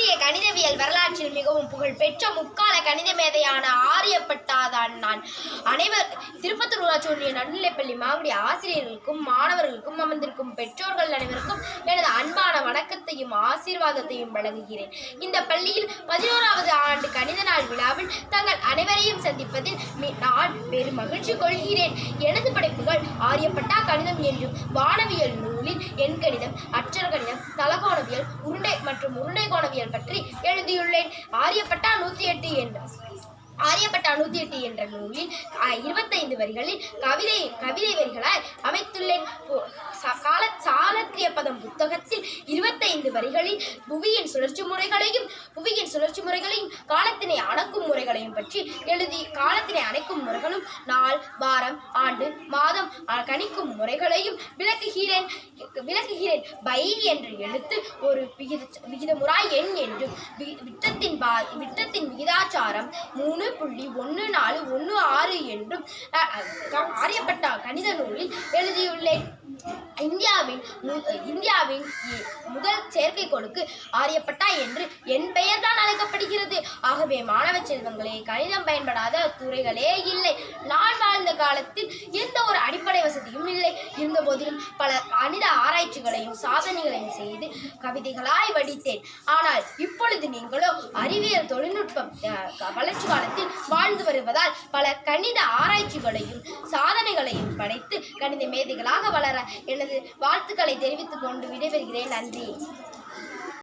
இந்திய கணிதவியல் வரலாற்றில் மிகவும் புகழ்பெற்ற முக்கால கணித மேதையான ஆரியப்பட்டாதான் நான். திருப்பத்தூர் ஊராட்சி ஒன்றிய நடுநிலைப்பள்ளி மாவட்ட ஆசிரியர்களுக்கும் மாணவர்களுக்கும் அமர்ந்திருக்கும் பெற்றோர்கள் அனைவருக்கும் எனது அன்பான வணக்கத்தையும் ஆசீர்வாதத்தையும் வழங்குகிறேன். இந்த பள்ளியில் 11வது ஆண்டு கணித நாள் விழாவில் தங்கள் அனைவரையும் சந்திப்பதில் நான் பெரும் மகிழ்ச்சி கொள்கிறேன். எனது படைப்புகள் ஆரியப்பட்டா கணிதம் என்றும் வானவியல் நூலில் எண்கணிதம், அச்சர கணிதம், தலகோணவியல், உருண்டை மற்றும் உருண்டை கோணவியல் பற்றி எழுதியுள்ளேன். ஆரியப்பட்டா 108 என்ற நூலில் 25 வரிகளில் கவிதை வரிகளாய் அமைத்துள்ளேன். சாலத்திரிய பதம் புத்தகத்தில் 25 வரிகளில் புவியின் சுழற்சி முறைகளையும் காலத்தினை அணைக்கும் முறைகளையும் பற்றி எழுதி காலத்தினை அணைக்கும் முறைகளும் நாள், வாரம், ஆண்டு, மாதம் கணிக்கும் முறைகளையும் விளக்குகிறேன். பை என்ற எழுத்து ஒரு விகிதமுறாய் எண் என்றும் விட்டத்தின் விகிதாச்சாரம் 3.1416 என்றும் ஆரியப்பட்டா கணித நூலில் எழுதியுள்ளேன். இந்தியாவின் முதல் செயற்கைக்கோளுக்கு ஆரியப்பட்டா என்று என் பெயர் தான் அழைக்கப்படுகிறது. ஆகவே மாணவ செல்வங்களே, கணிதம் பயன்படாத துறைகளே இல்லை. நான் வாழ்ந்த காலத்தில் எந்த ஒரு அடிப்படை வசதியும் இல்லை. இருந்த போதிலும் பல கணித ஆராய்ச்சிகளையும் சாதனைகளையும் செய்து கவிதைகளாய் வடித்தேன். ஆனால் இப்பொழுது நீங்களோ அறிவியல் தொழில்நுட்பம் வளர்ச்சி காலத்தில் வாழ்ந்து வருவதால் பல கணித ஆராய்ச்சிகளையும் சாதனைகளையும் படைத்து கணித மேதைகளாக வளர எனது வாழ்த்துக்களை தெரிவித்துக் கொண்டு விடைபெறுகிறேன். நன்றி.